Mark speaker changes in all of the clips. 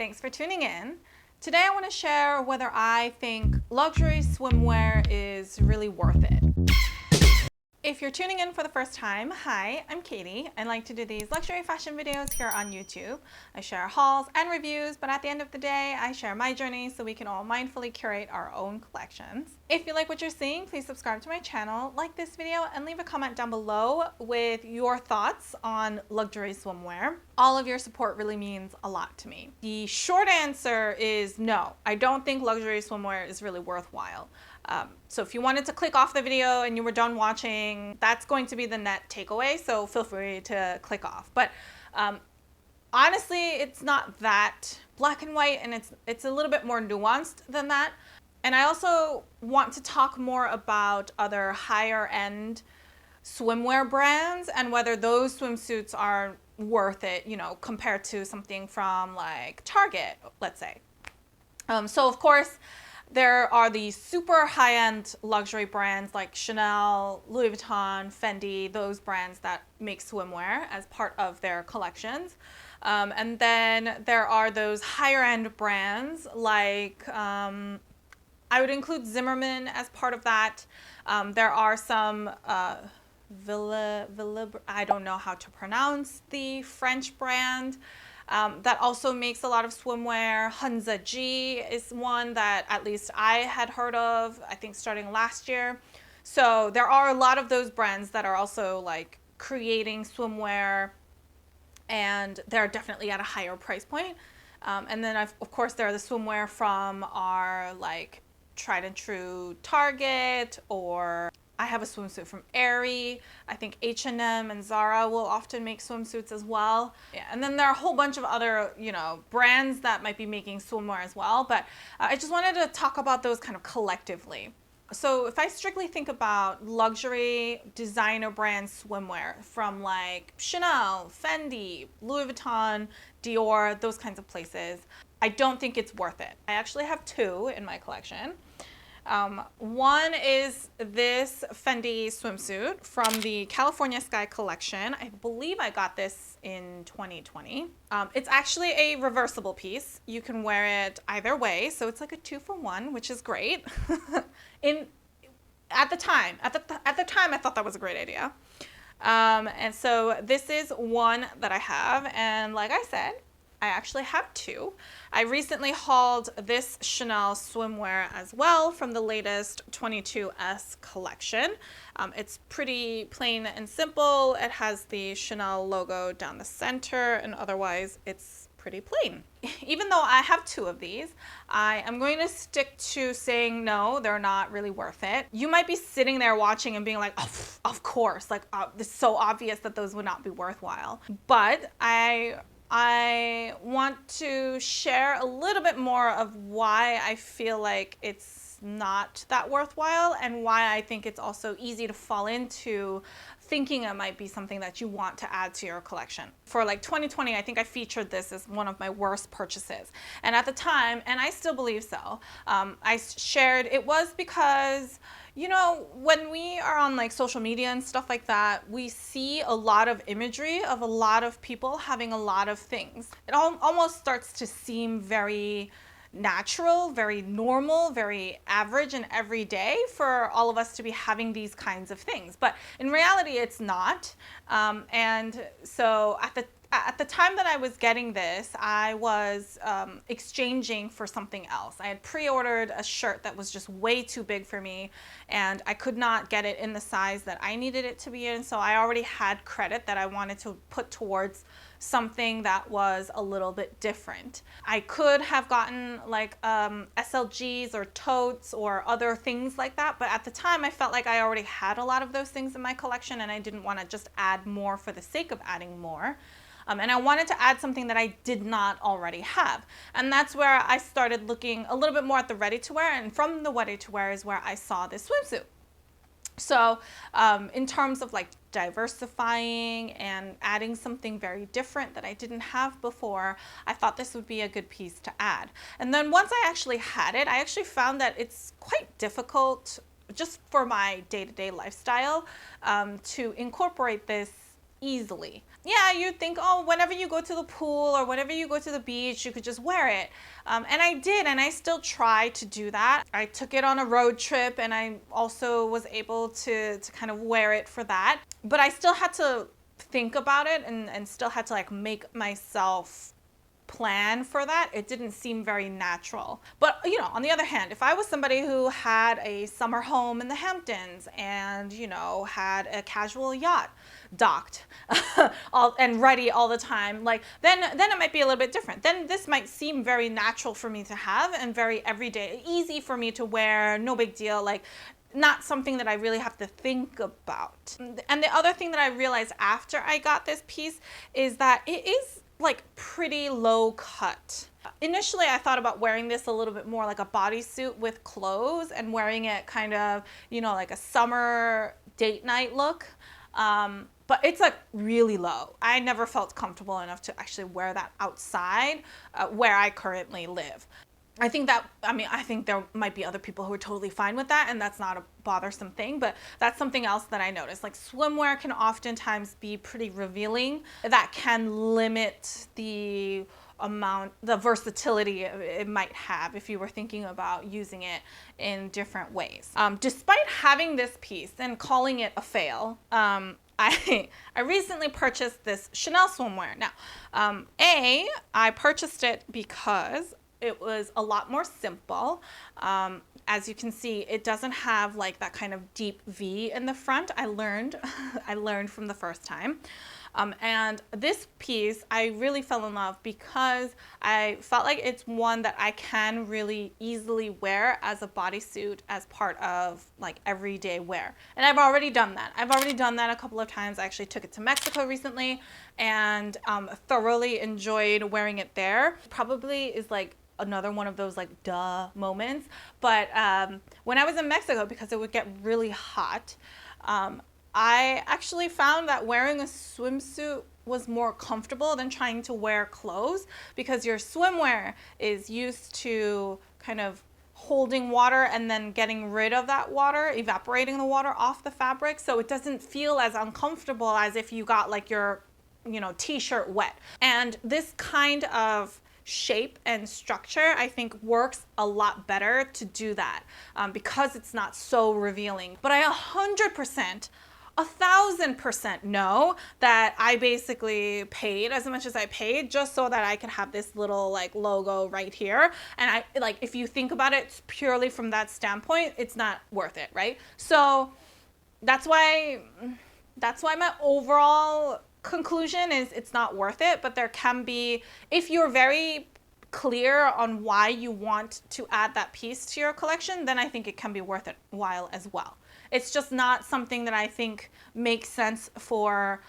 Speaker 1: Thanks for tuning in. Today I want to share whether I think luxury swimwear is really worth it. If you're tuning in for the first time, hi, I'm Katie. I like to do these luxury fashion videos here on YouTube. I share hauls and reviews, but at the end of the day, I share my journey so we can all mindfully curate our own collections. If you like what you're seeing, please subscribe to my channel, like this video, and leave a comment down below with your thoughts on luxury swimwear. All of your support really means a lot to me. The short answer is no, I don't think luxury swimwear is really worthwhile. So if you wanted to click off the video and you were done watching, that's going to be the net takeaway, so feel free to click off. But honestly, it's not that black and white, and it's a little bit more nuanced than that. And I also want to talk more about other higher end swimwear brands and whether those swimsuits are worth it, you know, compared to something from like Target, let's say. So of course, there are these super high-end luxury brands like Chanel, Louis Vuitton, Fendi, those brands that make swimwear as part of their collections. And then there are those higher-end brands like, I would include Zimmermann as part of that. There are some I don't know how to pronounce the French brand. That also makes a lot of swimwear. Hunza G is one that at least I had heard of, I think starting last year. So there are a lot of those brands that are also like creating swimwear, and they're definitely at a higher price point. And then of course there are the swimwear from our like tried and true Target, or I have a swimsuit from Aerie. I think H&M and Zara will often make swimsuits as well. Yeah, and then there are a whole bunch of other, you know, brands that might be making swimwear as well. But I just wanted to talk about those kind of collectively. So if I strictly think about luxury designer brand swimwear from like Chanel, Fendi, Louis Vuitton, Dior, those kinds of places, I don't think it's worth it. I actually have two in my collection. One is this Fendi swimsuit from the California Sky collection. I believe I got this in 2020. It's actually a reversible piece. You can wear it either way, so it's like a 2-for-1, which is great. At the time, I thought that was a great idea. And so this is one that I have, and like I said, I actually have two. I recently hauled this Chanel swimwear as well from the latest 22S collection. It's pretty plain and simple. It has the Chanel logo down the center, and otherwise it's pretty plain. Even though I have two of these, I am going to stick to saying no, they're not really worth it. You might be sitting there watching and being like, oh, of course, like it's so obvious that those would not be worthwhile. But I want to share a little bit more of why I feel like it's not that worthwhile, and why I think it's also easy to fall into thinking it might be something that you want to add to your collection. For like 2020, I think I featured this as one of my worst purchases. And at the time, and I still believe so, I shared it was because, you know, when we are on like social media and stuff like that, we see a lot of imagery of a lot of people having a lot of things. It almost starts to seem very natural, very normal, very average and everyday for all of us to be having these kinds of things. But in reality, it's not. And so at the time that I was getting this, I was exchanging for something else. I had pre-ordered a shirt that was just way too big for me, and I could not get it in the size that I needed it to be in, so I already had credit that I wanted to put towards something that was a little bit different. I could have gotten like SLGs or totes or other things like that, but at the time I felt like I already had a lot of those things in my collection, and I didn't want to just add more for the sake of adding more. And I wanted to add something that I did not already have. And that's where I started looking a little bit more at the ready-to-wear, and from the ready-to-wear is where I saw this swimsuit. So in terms of like diversifying and adding something very different that I didn't have before, I thought this would be a good piece to add. And then once I actually had it, I actually found that it's quite difficult just for my day-to-day lifestyle to incorporate this easily. Yeah, you'd think, oh, whenever you go to the pool or whenever you go to the beach, you could just wear it. And I did, and I still try to do that. I took it on a road trip, and I also was able to kind of wear it for that. But I still had to think about it and still had to like make myself plan for that. It didn't seem very natural. But you know, on the other hand, if I was somebody who had a summer home in the Hamptons and, you know, had a casual yacht docked and ready all the time, like then it might be a little bit different. Then this might seem very natural for me to have and very everyday, easy for me to wear, no big deal, like not something that I really have to think about. And the other thing that I realized after I got this piece is that it is like pretty low cut. Initially, I thought about wearing this a little bit more like a bodysuit with clothes and wearing it kind of, you know, like a summer date night look. But it's like really low. I never felt comfortable enough to actually wear that outside where I currently live. I think there might be other people who are totally fine with that, and that's not a bothersome thing, but that's something else that I noticed. Like swimwear can oftentimes be pretty revealing. That can limit the versatility it might have if you were thinking about using it in different ways. Despite having this piece and calling it a fail, I recently purchased this Chanel swimwear. Now, I purchased it because it was a lot more simple. As you can see, it doesn't have like that kind of deep V in the front. I learned from the first time. And this piece, I really fell in love because I felt like it's one that I can really easily wear as a bodysuit as part of like everyday wear. And I've already done that. A couple of times. I actually took it to Mexico recently and thoroughly enjoyed wearing it there. Probably is like another one of those like duh moments. But when I was in Mexico, because it would get really hot, I actually found that wearing a swimsuit was more comfortable than trying to wear clothes, because your swimwear is used to kind of holding water and then getting rid of that water, evaporating the water off the fabric. So it doesn't feel as uncomfortable as if you got like your, you know, t-shirt wet. And this kind of shape and structure, I think, works a lot better to do that because it's not so revealing. But I 1,000% know that I basically paid as much as I paid just so that I could have this little like logo right here. And I like, if you think about it purely from that standpoint, it's not worth it, right? So that's why my overall conclusion is it's not worth it. But there can be, if you're very clear on why you want to add that piece to your collection, then I think it can be worth it while as well. It's just not something that I think makes sense for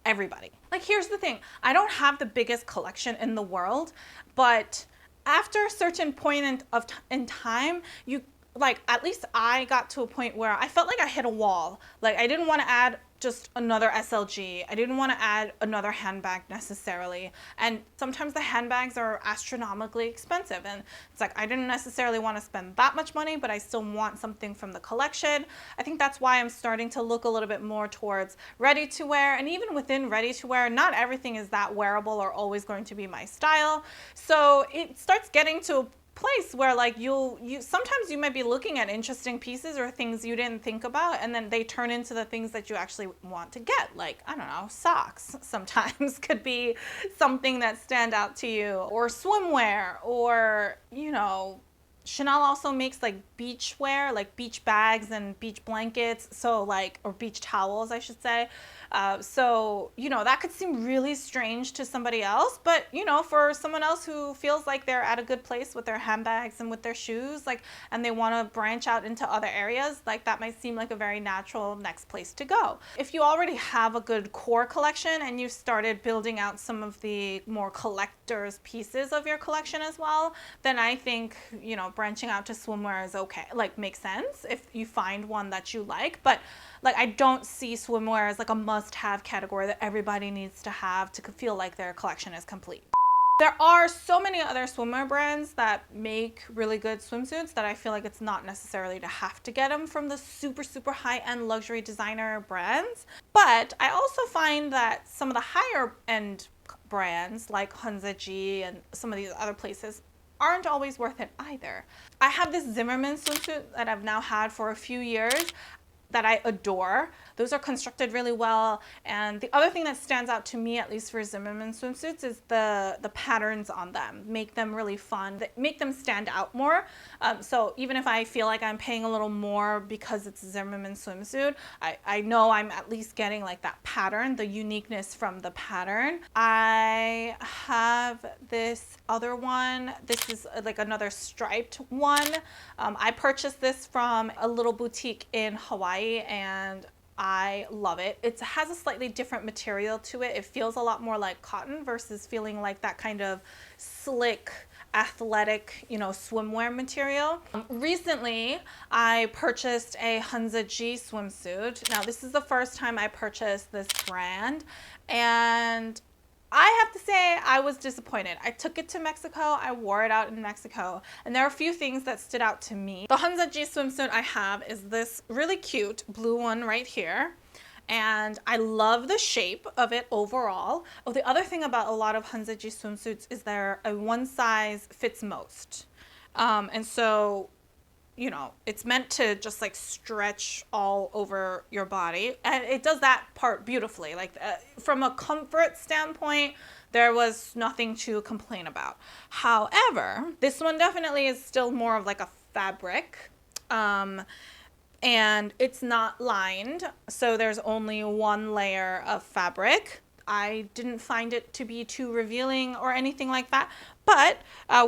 Speaker 1: everybody. Like, here's the thing. I don't have the biggest collection in the world, but after a certain point in time, you, like, at least I got to a point where I felt like I hit a wall. Like, I didn't want to add just another SLG. I didn't want to add another handbag necessarily. And sometimes the handbags are astronomically expensive. And it's like, I didn't necessarily want to spend that much money, but I still want something from the collection. I think that's why I'm starting to look a little bit more towards ready to wear. And even within ready to wear, not everything is that wearable or always going to be my style. So it starts getting to a place where like you sometimes you might be looking at interesting pieces or things you didn't think about, and then they turn into the things that you actually want to get. Like, I don't know, socks sometimes could be something that stand out to you, or swimwear, or, you know, Chanel also makes like beach wear, like beach bags and beach blankets, so like, or beach towels, I should say. So, you know, that could seem really strange to somebody else, but, you know, for someone else who feels like they're at a good place with their handbags and with their shoes, like, and they want to branch out into other areas, like, that might seem like a very natural next place to go. If you already have a good core collection and you started building out some of the more collector's pieces of your collection as well, then I think, you know, branching out to swimwear is okay, like, makes sense if you find one that you like. But like, I don't see swimwear as like a must-have category that everybody needs to have to feel like their collection is complete. There are so many other swimwear brands that make really good swimsuits that I feel like it's not necessarily to have to get them from the super, super high-end luxury designer brands. But I also find that some of the higher end brands like Hanzaji and some of these other places aren't always worth it either. I have this Zimmermann swimsuit that I've now had for a few years that I adore. Those are constructed really well. And the other thing that stands out to me, at least for Zimmermann swimsuits, is the patterns on them. Make them really fun, that make them stand out more. So even if I feel like I'm paying a little more because it's a Zimmermann swimsuit, I know I'm at least getting like that pattern, the uniqueness from the pattern. I have this other one. This is like another striped one. I purchased this from a little boutique in Hawaii, and I love it. It has a slightly different material to it. It feels a lot more like cotton versus feeling like that kind of slick, athletic, you know, swimwear material. Recently, I purchased a Hanzaji swimsuit. Now, this is the first time I purchased this brand, and I have to say I was disappointed. I took it to Mexico, I wore it out in Mexico, and there are a few things that stood out to me. The Hanzaji swimsuit I have is this really cute blue one right here, and I love the shape of it overall. Oh, the other thing about a lot of Hanzaji swimsuits is they're a one size fits most. And so, you know, it's meant to just like stretch all over your body, and it does that part beautifully. Like from a comfort standpoint, there was nothing to complain about. However, this one definitely is still more of like a fabric, and it's not lined, so there's only one layer of fabric. I didn't find it to be too revealing or anything like that. But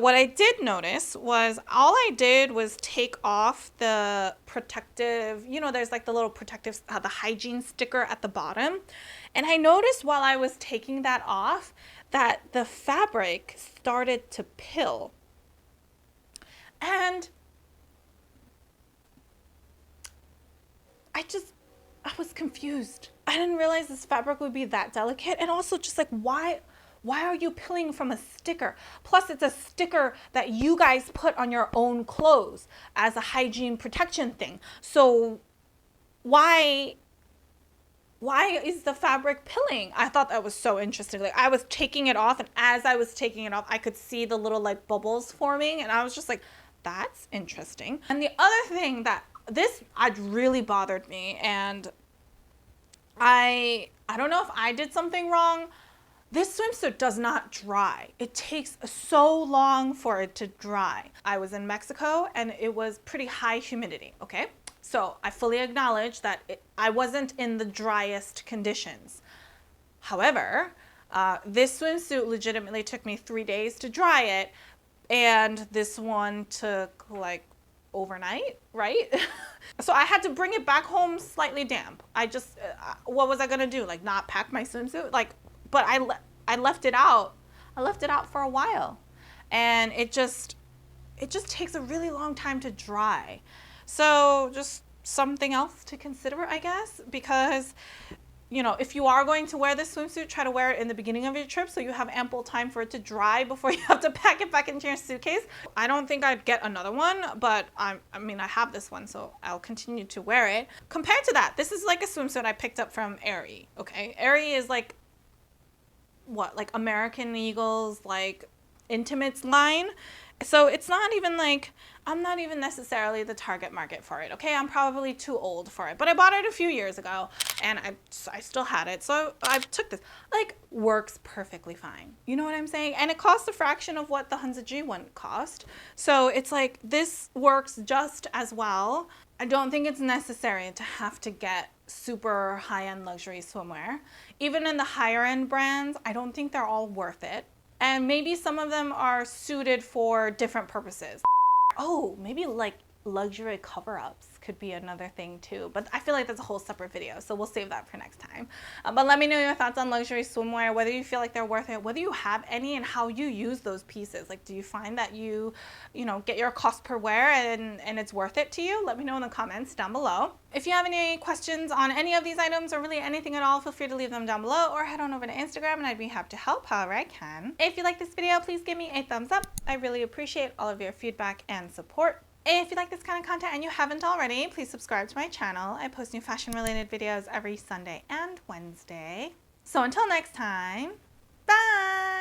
Speaker 1: what I did notice was all I did was take off the protective, you know, there's like the little protective, the hygiene sticker at the bottom. And I noticed while I was taking that off that the fabric started to pill. And I was confused. I didn't realize this fabric would be that delicate. And also just like, why are you peeling from a sticker? Plus it's a sticker that you guys put on your own clothes as a hygiene protection thing. So why is the fabric pilling? I thought that was so interesting. Like I was taking it off, and as I was taking it off, I could see the little like bubbles forming, and I was just like, that's interesting. And the other thing that this really bothered me, and I don't know if I did something wrong. This swimsuit does not dry. It takes so long for it to dry. I was in Mexico and it was pretty high humidity, okay? So I fully acknowledge that I wasn't in the driest conditions. However, this swimsuit legitimately took me 3 days to dry it, and this one took like overnight, right? So I had to bring it back home slightly damp. I just, what was I gonna do? Like not pack my swimsuit? Like, but I left it out. I left it out for a while, and it just takes a really long time to dry. So just something else to consider, I guess, because, you know, if you are going to wear this swimsuit, try to wear it in the beginning of your trip so you have ample time for it to dry before you have to pack it back into your suitcase. I don't think I'd get another one, but I mean, I have this one, so I'll continue to wear it. Compared to that, this is like a swimsuit I picked up from Aerie, okay? Aerie is like, what, like American Eagle's like intimates line. So it's not even like, I'm not even necessarily the target market for it, okay? I'm probably too old for it, but I bought it a few years ago, and I still had it, so I took this. Like, works perfectly fine. You know what I'm saying? And it costs a fraction of what the Hanzaji one cost. So it's like, this works just as well. I don't think it's necessary to have to get super high-end luxury swimwear. Even in the higher-end brands, I don't think they're all worth it. And maybe some of them are suited for different purposes. Oh, maybe like luxury cover-ups could be another thing too, but I feel like that's a whole separate video, so we'll save that for next time. But let me know your thoughts on luxury swimwear, whether you feel like they're worth it, whether you have any, and how you use those pieces. Like, do you find that you know, get your cost per wear and it's worth it to you? Let me know in the comments down below. If you have any questions on any of these items or really anything at all, feel free to leave them down below or head on over to Instagram and I'd be happy to help however I can. If you like this video, please give me a thumbs up. I really appreciate all of your feedback and support. If you like this kind of content and you haven't already, please subscribe to my channel. I post new fashion related videos every Sunday and Wednesday. So until next time, bye!